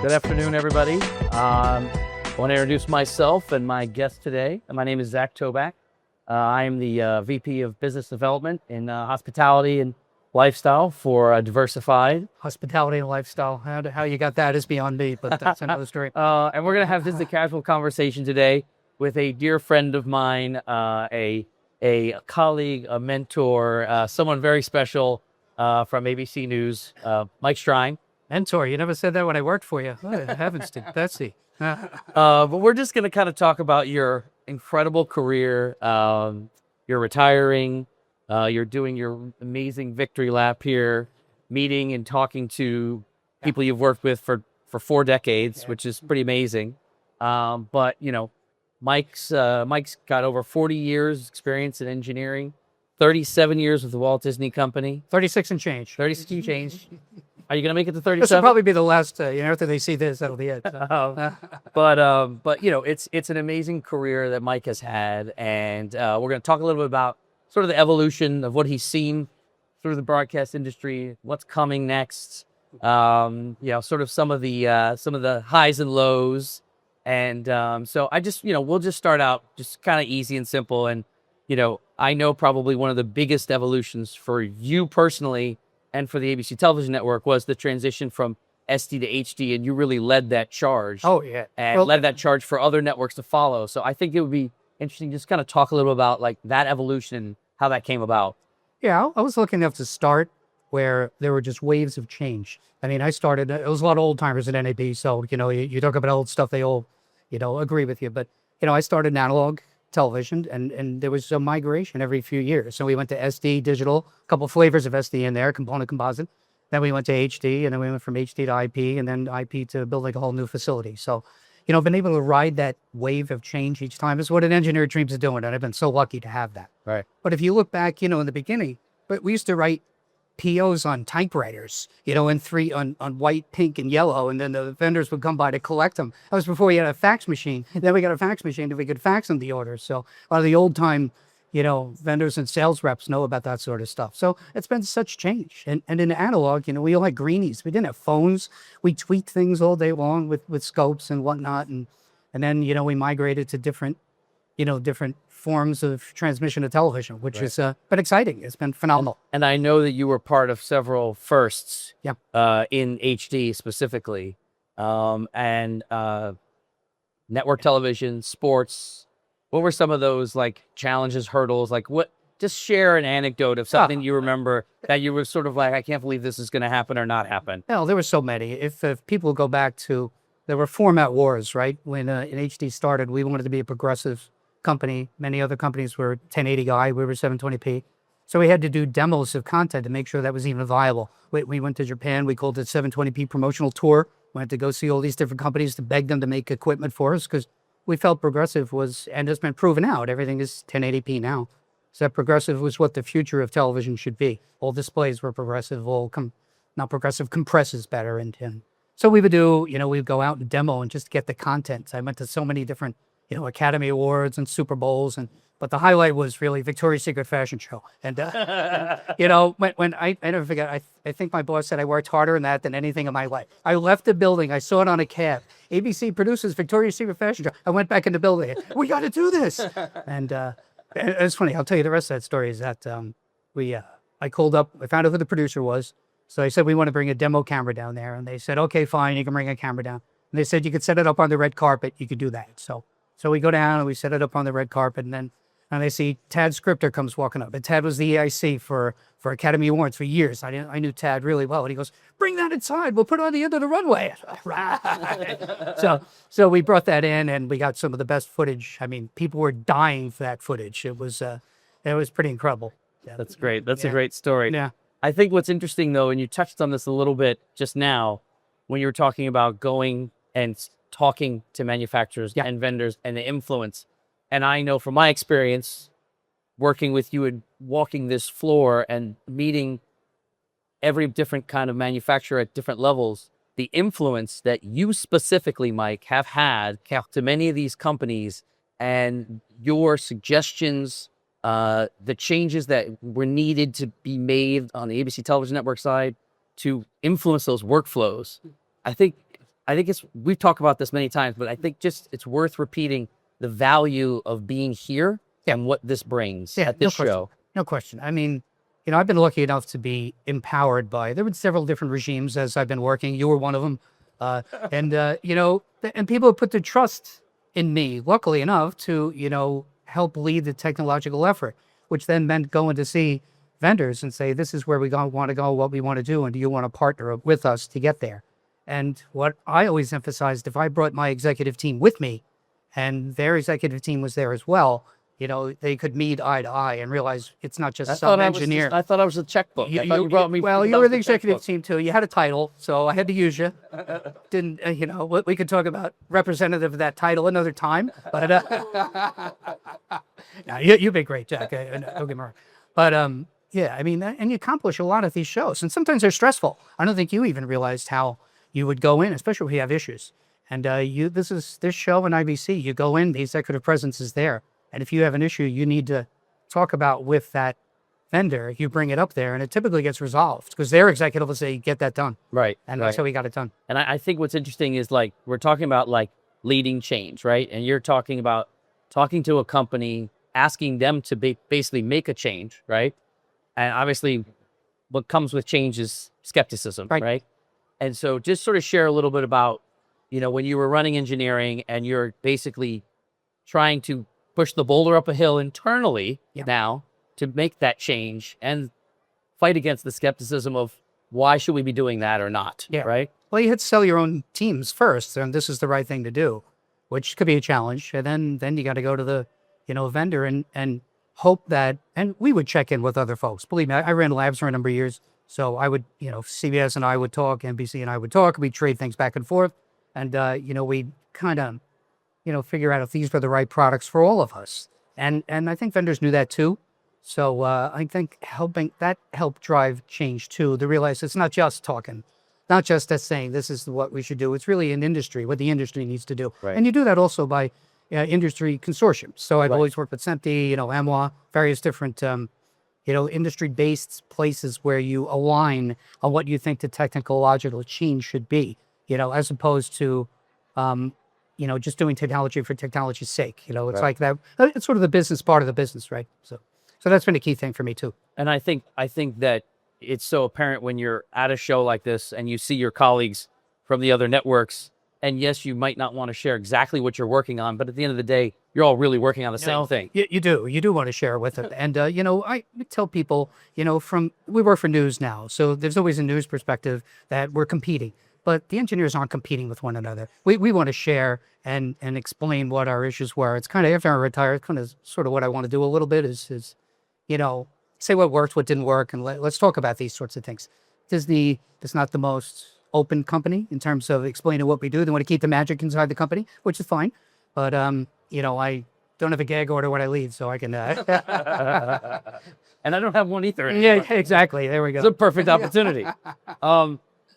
Good afternoon, everybody. I want to introduce myself and my guest today. My name is Zach Toback. I'm the VP of Business Development in Hospitality and Lifestyle for Diversified. Hospitality and lifestyle. How you got that is beyond me, but that's another story. And we're going to have just a casual conversation today with a dear friend of mine, a colleague, a mentor, someone very special from ABC News, Mike Strein. Mentor, you never said that when I worked for you. Oh, heavens to Betsy. But we're just going to kind of talk about your incredible career. You're retiring. You're doing your amazing victory lap here, meeting and talking to people you've worked with for 4 decades, which is pretty amazing. But, you know, Mike's got over 40 years experience in engineering, 37 years with the Walt Disney Company. 36 and change. 36 and change. Are you going to make it to 37? This will probably be the last, after they see this, that'll be it. So. But you know, it's an amazing career that Mike has had. And we're going to talk a little bit about sort of the evolution of what he's seen through the broadcast industry, what's coming next, you know, sort of some of the highs and lows. And so I just, you know, we'll just start out just kind of easy and simple. And, you know, I know probably one of the biggest evolutions for you personally and for the ABC television network was the transition from SD to HD, and you really led that charge. Oh, yeah. And led that charge for other networks to follow. So I think it would be interesting just kind of talk a little about like that evolution and how that came about. Yeah, I was lucky enough to start where there were just waves of change. I mean, I started, it was a lot of old timers at NAB, so, you know, you talk about old stuff, they all, you know, agree with you. But, you know, I started in analog television, and there was a migration every few years. So we went to SD digital, a couple flavors of SD in there, component composite. Then we went to HD, and then we went from HD to IP, and then IP to building a whole new facility. So, you know, I've been able to ride that wave of change each time. It's what an engineer dreams of doing, and I've been so lucky to have that. Right. But if you look back, you know, in the beginning, but we used to write POs on typewriters, you know, on white, pink, and yellow, and then the vendors would come by to collect them. That was before we had a fax machine. Then we got a fax machine that we could fax them the orders. So a lot of the old time, you know, vendors and sales reps know about that sort of stuff. So it's been such change. And in analog, you know, we all had greenies. We didn't have phones. We tweaked things all day long with scopes and whatnot. And then, you know, we migrated to different forms of transmission of television, which has been exciting. It's been phenomenal. And I know that you were part of several firsts Yeah. In HD specifically, and network television, sports. What were some of those like challenges, hurdles? Like what, just share an anecdote of something you remember that you were sort of like, I can't believe this is going to happen or not happen. Well, there were so many. If people go back to, there were format wars, right? When in HD started, we wanted to be a progressive company. Many other companies were 1080 guy. We were 720p. So we had to do demos of content to make sure that was even viable. We went to Japan. We called it 720p promotional tour. We had to go see all these different companies to beg them to make equipment for us because we felt progressive was, and it's been proven out, everything is 1080p now. So that progressive was what the future of television should be. All displays were progressive, not progressive compresses better. And so we would do, you know, we'd go out and demo and just get the content. So I went to so many different, you know, Academy Awards and Super Bowls, but the highlight was really Victoria's Secret fashion show. And, you know, when I never forget, I think my boss said I worked harder in that than anything in my life. I left the building. I saw it on a cab. ABC produces Victoria's Secret fashion show. I went back in the building. We got to do this. And it's funny. I'll tell you the rest of that story is that I called up. I found out who the producer was. So I said, we want to bring a demo camera down there. And they said, okay, fine. You can bring a camera down. And they said, you could set it up on the red carpet. You could do that. So we go down and we set it up on the red carpet, and then they see Tad Scripter comes walking up. And Tad was the EIC for Academy Awards for years. I knew Tad really well. And he goes, bring that inside. We'll put it on the end of the runway. Right. So we brought that in, and we got some of the best footage. I mean, people were dying for that footage. It was pretty incredible. Yeah. That's great. That's a great story. Yeah. I think what's interesting though, and you touched on this a little bit just now when you were talking about going and talking to manufacturers and vendors and the influence. And I know from my experience working with you and walking this floor and meeting every different kind of manufacturer at different levels, the influence that you specifically, Mike, have had to many of these companies and your suggestions, the changes that were needed to be made on the ABC television network side to influence those workflows. I think I think we've talked about this many times, but I think just it's worth repeating the value of being here and what this brings at this show. No question. I mean, I've been lucky enough to be empowered by, there were several different regimes as I've been working. You were one of them. And people have put their trust in me, luckily enough, to, help lead the technological effort, which then meant going to see vendors and say, this is where we want to go, what we want to do, and do you want to partner with us to get there? And what I always emphasized, if I brought my executive team with me and their executive team was there as well, they could meet eye to eye and realize it's not just some engineer. I thought I was a checkbook. You brought me. Well, you were the executive team too. You had a title, so I had to use you. Didn't we could talk about representative of that title another time. But no, you've been great, Jack. Don't get me wrong. But yeah, I mean, and you accomplish a lot at these shows, and sometimes they're stressful. I don't think you even realized how you would go in, especially if you have issues. And this show in IBC, you go in, the executive presence is there. And if you have an issue you need to talk about with that vendor, you bring it up there and it typically gets resolved because their executive will say, get that done. Right. And that's how we got it done. And I think what's interesting is we're talking about leading change, right? And you're talking about talking to a company, asking them to basically make a change, right? And obviously what comes with change is skepticism, right? And so just sort of share a little bit about, when you were running engineering and you're basically trying to push the boulder up a hill internally now to make that change and fight against the skepticism of why should we be doing that or not, right? Well, you had to sell your own teams first, and this is the right thing to do, which could be a challenge. And then you got to go to the, vendor and hope that, and we would check in with other folks. Believe me, I ran labs for a number of years. So I would, CBS and I would talk, NBC and I would talk, we'd trade things back and forth. And, we'd kind of, figure out if these were the right products for all of us. And I think vendors knew that too. So I think that helped drive change too, to realize it's not just talking, not just us saying this is what we should do. It's really an industry, what the industry needs to do. Right. And you do that also by industry consortiums. So I've always worked with SEMTI, AMWA, various different, industry-based places where you align on what you think the technological change should be, as opposed to, just doing technology for technology's sake. It's like that. It's sort of the business part of the business, right? So that's been a key thing for me too. And I think that it's so apparent when you're at a show like this and you see your colleagues from the other networks. And yes, you might not want to share exactly what you're working on, but at the end of the day, you're all really working on the same thing. You do want to share with it. And, I tell people, we work for news now. So there's always a news perspective that we're competing. But the engineers aren't competing with one another. We want to share and explain what our issues were. It's kind of, after I retire, it's kind of sort of what I want to do a little bit is say what worked, what didn't work, and let's talk about these sorts of things. Disney is not the most open company in terms of explaining what we do. They want to keep the magic inside the company, which is fine. But, I don't have a gag order when I leave, so I can... And I don't have one either anymore. Yeah, exactly. There we go. It's a perfect opportunity.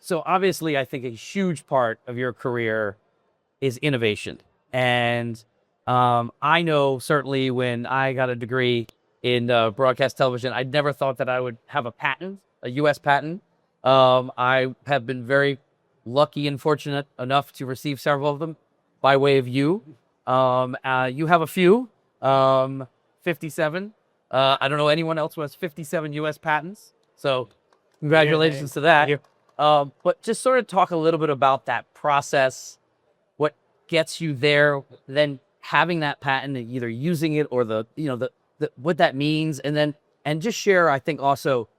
So obviously, I think a huge part of your career is innovation. And I know certainly when I got a degree in broadcast television, I never thought that I would have a patent, a U.S. patent. I have been very lucky and fortunate enough to receive several of them by way of you. You have a few, 57. I don't know anyone else who has 57 U.S. patents. So congratulations to that. But just sort of talk a little bit about that process, what gets you there, then having that patent and either using it or the what that means. And just share, I think also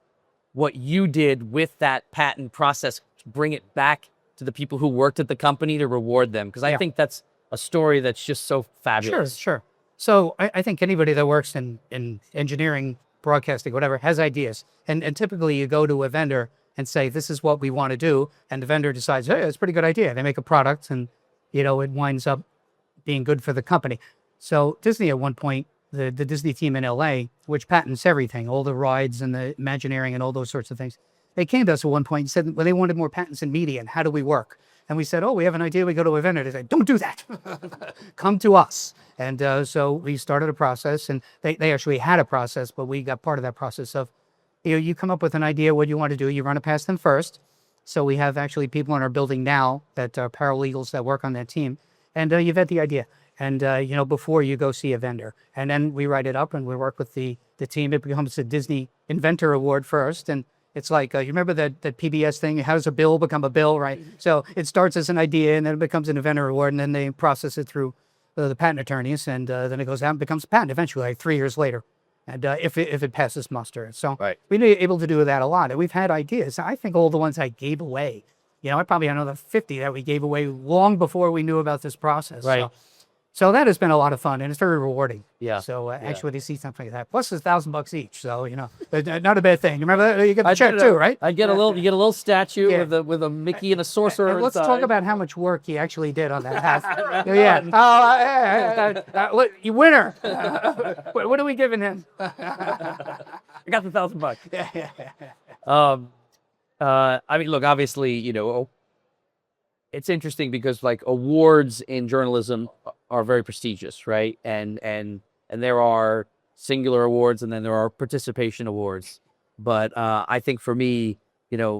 what you did with that patent process to bring it back to the people who worked at the company to reward them. Because I think that's a story that's just so fabulous. Sure. So I think anybody that works in engineering, broadcasting, whatever, has ideas. And typically you go to a vendor and say, this is what we want to do. And the vendor decides, hey, it's a pretty good idea. They make a product and, it winds up being good for the company. So Disney at one point, the Disney team in LA, which patents everything, all the rides and the Imagineering and all those sorts of things. They came to us at one point and said, well, they wanted more patents in media and how do we work? And we said, we have an idea. We go to a vendor. They say, don't do that. Come to us. And so we started a process, and they actually had a process, but we got part of that process of, you come up with an idea, what you want to do. You run it past them first, So we have actually people in our building now that are paralegals that work on that team. And you vet the idea. And, before you go see a vendor. And then we write it up and we work with the team. It becomes a Disney Inventor Award first. And it's like, you remember that PBS thing? How does a bill become a bill, right? So it starts as an idea and then it becomes an Inventor Award. And then they process it through the patent attorneys. And then it goes out and becomes a patent eventually, like 3 years later. And if it passes muster. So we've been able to do that a lot. And we've had ideas. I think all the ones I gave away, I probably had another 50 that we gave away long before we knew about this process. Right. So that has been a lot of fun and it's very rewarding. Yeah. So actually to see something like that, plus it's $1,000 each. So, not a bad thing. You remember that? You get the check too, right? You get a little statue with a Mickey and a sorcerer. And let's inside. talk about how much work he actually did on that hat. Look, you winner. What are we giving him? I got the $1,000. I mean, look, obviously, it's interesting because like awards in journalism are very prestigious, right? And there are singular awards and then there are participation awards. But I think for me,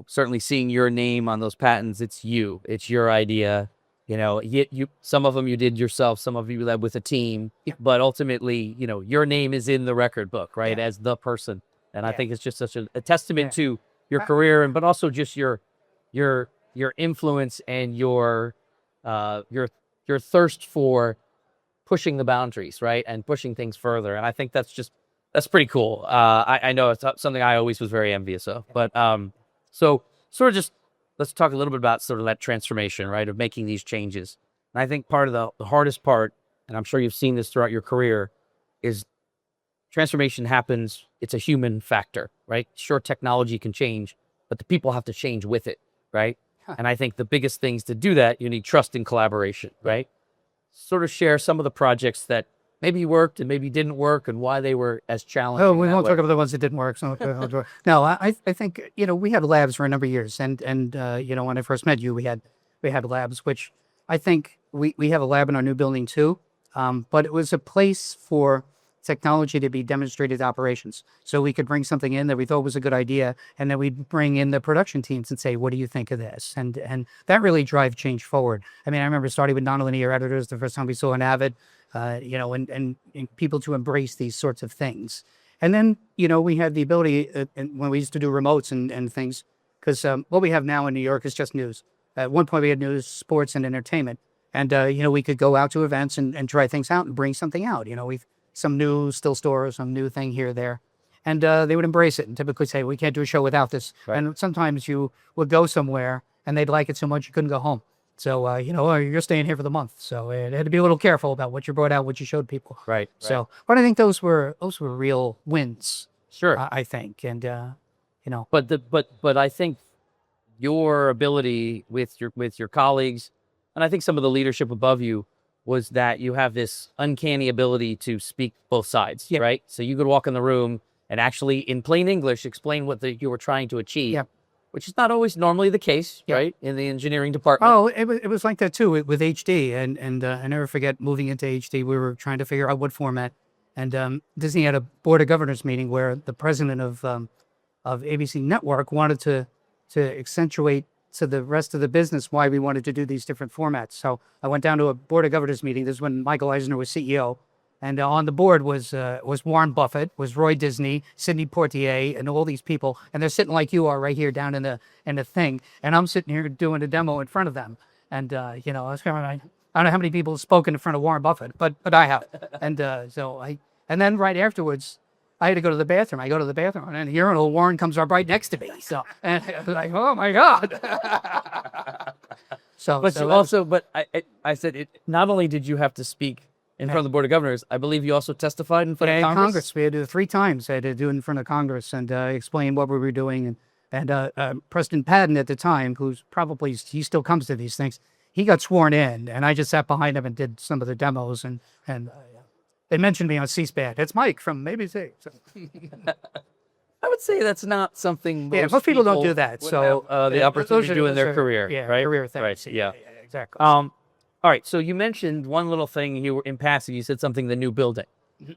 certainly seeing your name on those patents, it's your idea. You some of them you did yourself, some of you led with a team, but ultimately, your name is in the record book, right? As the person. And I think it's just such a testament to your career but also just your influence and your thirst for pushing the boundaries, right? And pushing things further. And I think that's pretty cool. I know it's something I always was very envious of, but so sort of just, let's talk a little bit about sort of that transformation, right? Of making these changes. And I think part of the hardest part, and I'm sure you've seen this throughout your career, is transformation happens. It's a human factor, right? Sure, technology can change, but the people have to change with it, right? And I think the biggest things to do that, you need trust and collaboration, right? Sort of share some of the projects that maybe worked and maybe didn't work and why they were as challenging. Oh, we won't talk about the ones that didn't work. So, no, I think, we had labs for a number of years. And when I first met you, we had labs, which I think we have a lab in our new building too. But it was a place for technology to be demonstrated operations. So we could bring something in that we thought was a good idea, and then we'd bring in the production teams and say, what do you think of this? And that really drive change forward. I mean, I remember starting with nonlinear editors the first time we saw an Avid, and people to embrace these sorts of things. And then, we had the ability, when we used to do remotes and things, because what we have now in New York is just news. At one point we had news, sports, and entertainment. And, we could go out to events and try things out and bring something out. We've some new still store, some new thing here or there. And they would embrace it and typically say, we can't do a show without this. Right. And sometimes you would go somewhere and they'd like it so much you couldn't go home. So, you're staying here for the month. So it had to be a little careful about what you brought out, what you showed people. Right. So, but I think those were real wins. Sure. I think. And, But I think your ability with your colleagues, and I think some of the leadership above you, was that you have this uncanny ability to speak both sides, right? So you could walk in the room and actually, in plain English, explain what you were trying to achieve, which is not always normally the case, right? In the engineering department. Oh, it was like that too with HD. And I never forget moving into HD, we were trying to figure out what format. And Disney had a board of governors meeting where the president of ABC Network wanted to accentuate to the rest of the business why we wanted to do these different formats. So I went down to a board of governors meeting. This is when Michael Eisner was CEO. And on the board was Warren Buffett, was Roy Disney, Sidney Poitier, and all these people. And they're sitting like you are right here down in the thing. And I'm sitting here doing a demo in front of them. And, I was kind of, I don't know how many people have spoken in front of Warren Buffett, but I have. And and then right afterwards, I had to go to the bathroom. I go to the bathroom, and the urinal, Warren comes up right next to me. So, and I was like, oh my God. But I said, not only did you have to speak in front of the Board of Governors, I believe you also testified in front of Congress? We had to do it 3 times. I had to do it in front of Congress and explain what we were doing. And Preston Padden at the time, he still comes to these things, he got sworn in, and I just sat behind him and did some of the demos, and they mentioned me on C-SPAN. It's Mike from ABC. So. I would say that's not something most people don't do that. So the opportunity to do in their career, right? Career things. Right. Yeah, exactly. All right. So you mentioned one little thing you were in passing. You said something, the new building.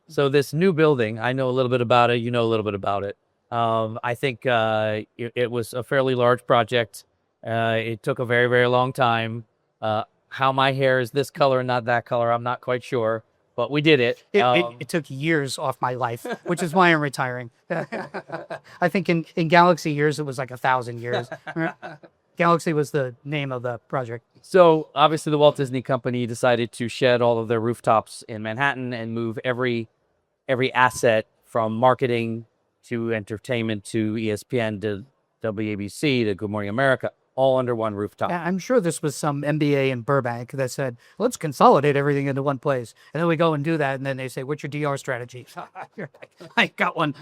So this new building, I know a little bit about it. You know a little bit about it. I think it was a fairly large project. It took a very, very long time. How my hair is this color and not that color, I'm not quite sure, but we did it. It took years off my life, which is why I'm retiring. I think in Galaxy years, it was like 1,000 years. Galaxy was the name of the project. So obviously the Walt Disney Company decided to shed all of their rooftops in Manhattan and move every asset from marketing to entertainment to ESPN to WABC to Good Morning America, all under one rooftop. I'm sure this was some MBA in Burbank that said, let's consolidate everything into one place. And then we go and do that. And then they say, what's your DR strategy? I got one.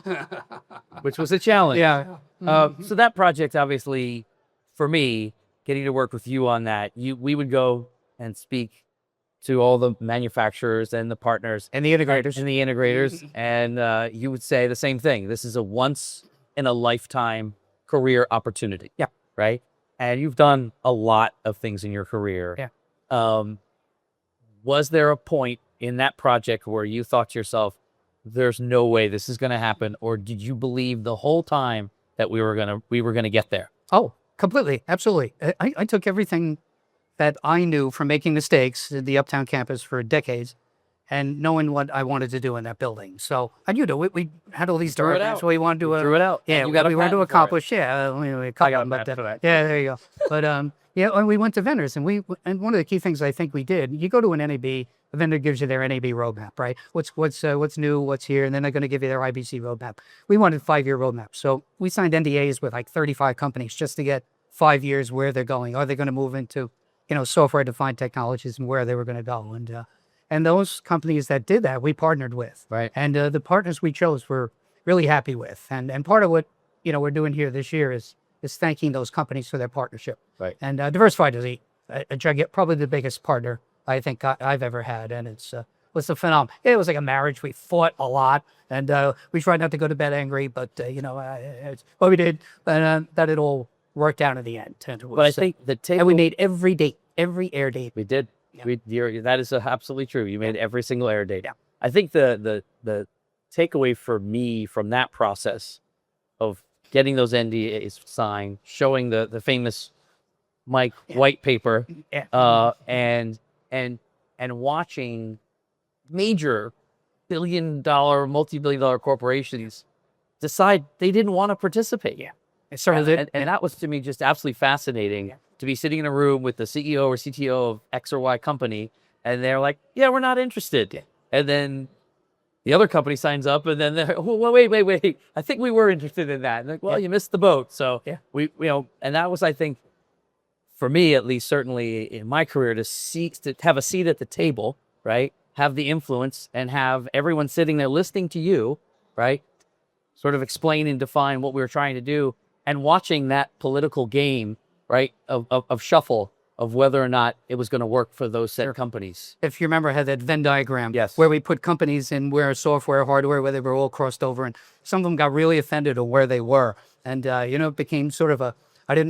Which was a challenge. Yeah. So that project, obviously, for me, getting to work with you on that, we would go and speak to all the manufacturers and the partners. And the integrators. And you would say the same thing. This is a once in a lifetime career opportunity. Yeah. Right? And you've done a lot of things in your career. Yeah. Was there a point in that project where you thought to yourself, there's no way this is going to happen? Or did you believe the whole time that we were going to get there? Oh, completely. Absolutely. I took everything that I knew from making mistakes at the Uptown campus for decades and knowing what I wanted to do in that building. So I knew we had all these directions. We wanted to drew it out. Yeah, we wanted to accomplish. Yeah, I got but, for that. yeah, there you go. But yeah, and we went to vendors, and one of the key things I think we did, you go to an NAB, the vendor gives you their NAB roadmap, right? What's new, what's here, and then they're going to give you their IBC roadmap. We wanted 5-year roadmap, so we signed NDAs with like 35 companies just to get 5 years where they're going. Are they going to move into software-defined technologies and where they were going to go? And those companies that did that, we partnered with. Right. And the partners we chose were really happy with. And part of what we're doing here this year is thanking those companies for their partnership. Right. And Diversified is probably the biggest partner I think I've ever had. And it was a phenomenon. It was like a marriage. We fought a lot, and we tried not to go to bed angry, but it's what we did. And that it all worked out in the end. But I think and we made every date, every air date. We did. Yeah. That is absolutely true. You made every single air date. Yeah. I think the takeaway for me from that process of getting those NDAs signed, showing the famous Mike white paper, and watching major multi-billion-dollar corporations decide they didn't want to participate. Yeah. It certainly did. And that was to me just absolutely fascinating to be sitting in a room with the CEO or CTO of X or Y company, and they're like, yeah, we're not interested. Yeah. And then the other company signs up, and then they're, well, wait. I think we were interested in that. And like, well, you missed the boat. So we and that was, I think, for me, at least, certainly in my career, to have a seat at the table, right? Have the influence and have everyone sitting there listening to you, right? Sort of explain and define what we were trying to do, and watching that political game, right, of shuffle of whether or not it was going to work for those set companies. If you remember, I had that Venn diagram Yes. where we put companies in where software, hardware, where they were all crossed over, and some of them got really offended at where they were. And, it became sort of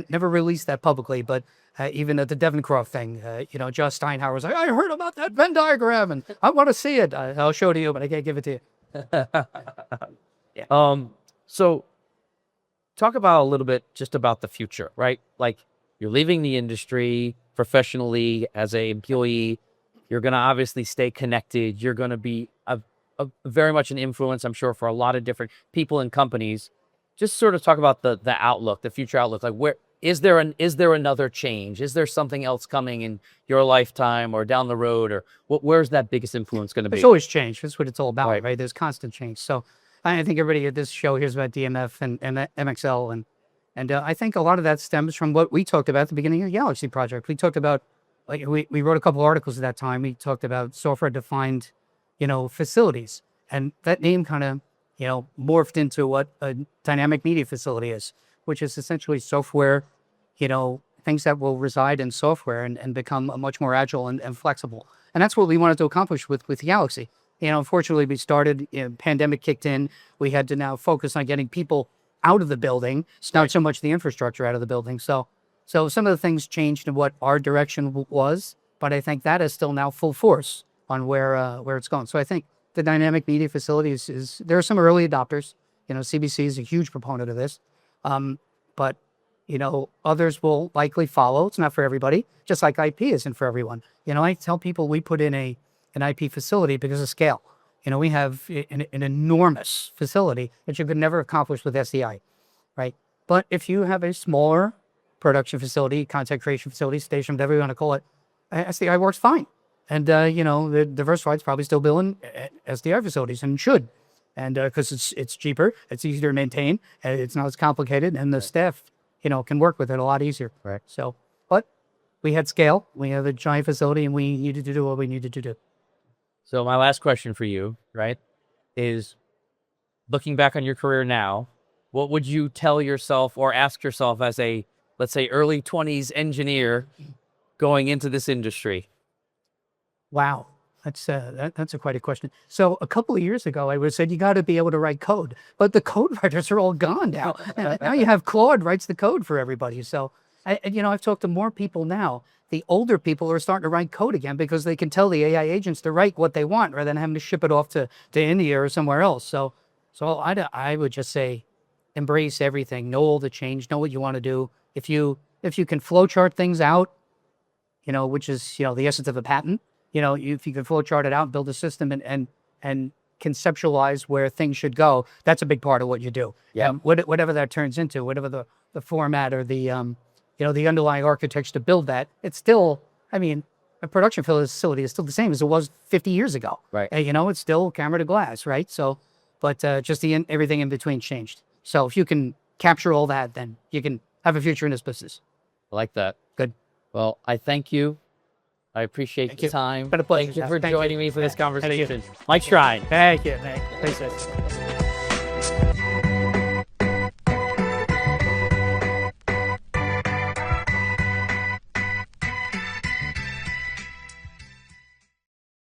never released that publicly, but even at the Devoncroft thing, Josh Steinhauer was like, I heard about that Venn diagram and I want to see it. I'll show it to you, but I can't give it to you. So talk about a little bit just about the future, right? Like, you're leaving the industry professionally as a employee. You're going to obviously stay connected. You're going to be a very much an influence, I'm sure, for a lot of different people and companies. Just sort of talk about the outlook, the future outlook. Like, where is there another change? Is there something else coming in your lifetime or down the road, or where's that biggest influence going to be? There's always change. That's what it's all about, Right. right? There's constant change. So I think everybody at this show hears about DMF and MXL, and I think a lot of that stems from what we talked about at the beginning of the Galaxy project. We talked about, like, we wrote a couple articles at that time. We talked about software-defined, facilities, and that name kind of, morphed into what a dynamic media facility is, which is essentially software, things that will reside in software and become much more agile and flexible. And that's what we wanted to accomplish with Galaxy. Unfortunately, we started, pandemic kicked in. We had to now focus on getting people out of the building. It's not so much the infrastructure out of the building. So some of the things changed in what our direction was, but I think that is still now full force on where it's going. So I think the dynamic media facilities there are some early adopters. CBC is a huge proponent of this, but Others will likely follow. It's not for everybody, just like IP isn't for everyone. I tell people we put in an IP facility because of scale. We have an enormous facility that you could never accomplish with SDI, right? But if you have a smaller production facility, content creation facility, station, whatever you want to call it, SDI works fine. And, the Diversified is probably still building SDI facilities and should. And because it's cheaper, it's easier to maintain, and it's not as complicated, and the staff, can work with it a lot easier. Right. So, but we had scale, we have a giant facility, and we needed to do what we needed to do. So my last question for you, right, is looking back on your career now, what would you tell yourself or ask yourself as a, let's say, early 20s engineer going into this industry? Wow. That's quite a question. So a couple of years ago, I would have said, you got to be able to write code, but the code writers are all gone now. Now you have Claude writes the code for everybody. So, I've talked to more people now. The older people are starting to write code again because they can tell the AI agents to write what they want rather than having to ship it off to India or somewhere else. So I would just say, embrace everything, know all the change, know what you want to do. If you can flowchart things out, which is, the essence of a patent, if you can flowchart it out, build a system and conceptualize where things should go, that's a big part of what you do. Yeah. Whatever that turns into, whatever the format or the underlying architecture to build that, it's still, a production facility is still the same as it was 50 years ago. Right. It's still camera to glass, right? So, but just everything in between changed. So if you can capture all that, then you can have a future in this business. I like that. Good. Well, I thank you. I appreciate Thank the you. time. Been a pleasure. Thank you for Thank you. joining me for this Thank you. conversation. Mike Strein. Thank you, man. Thanks.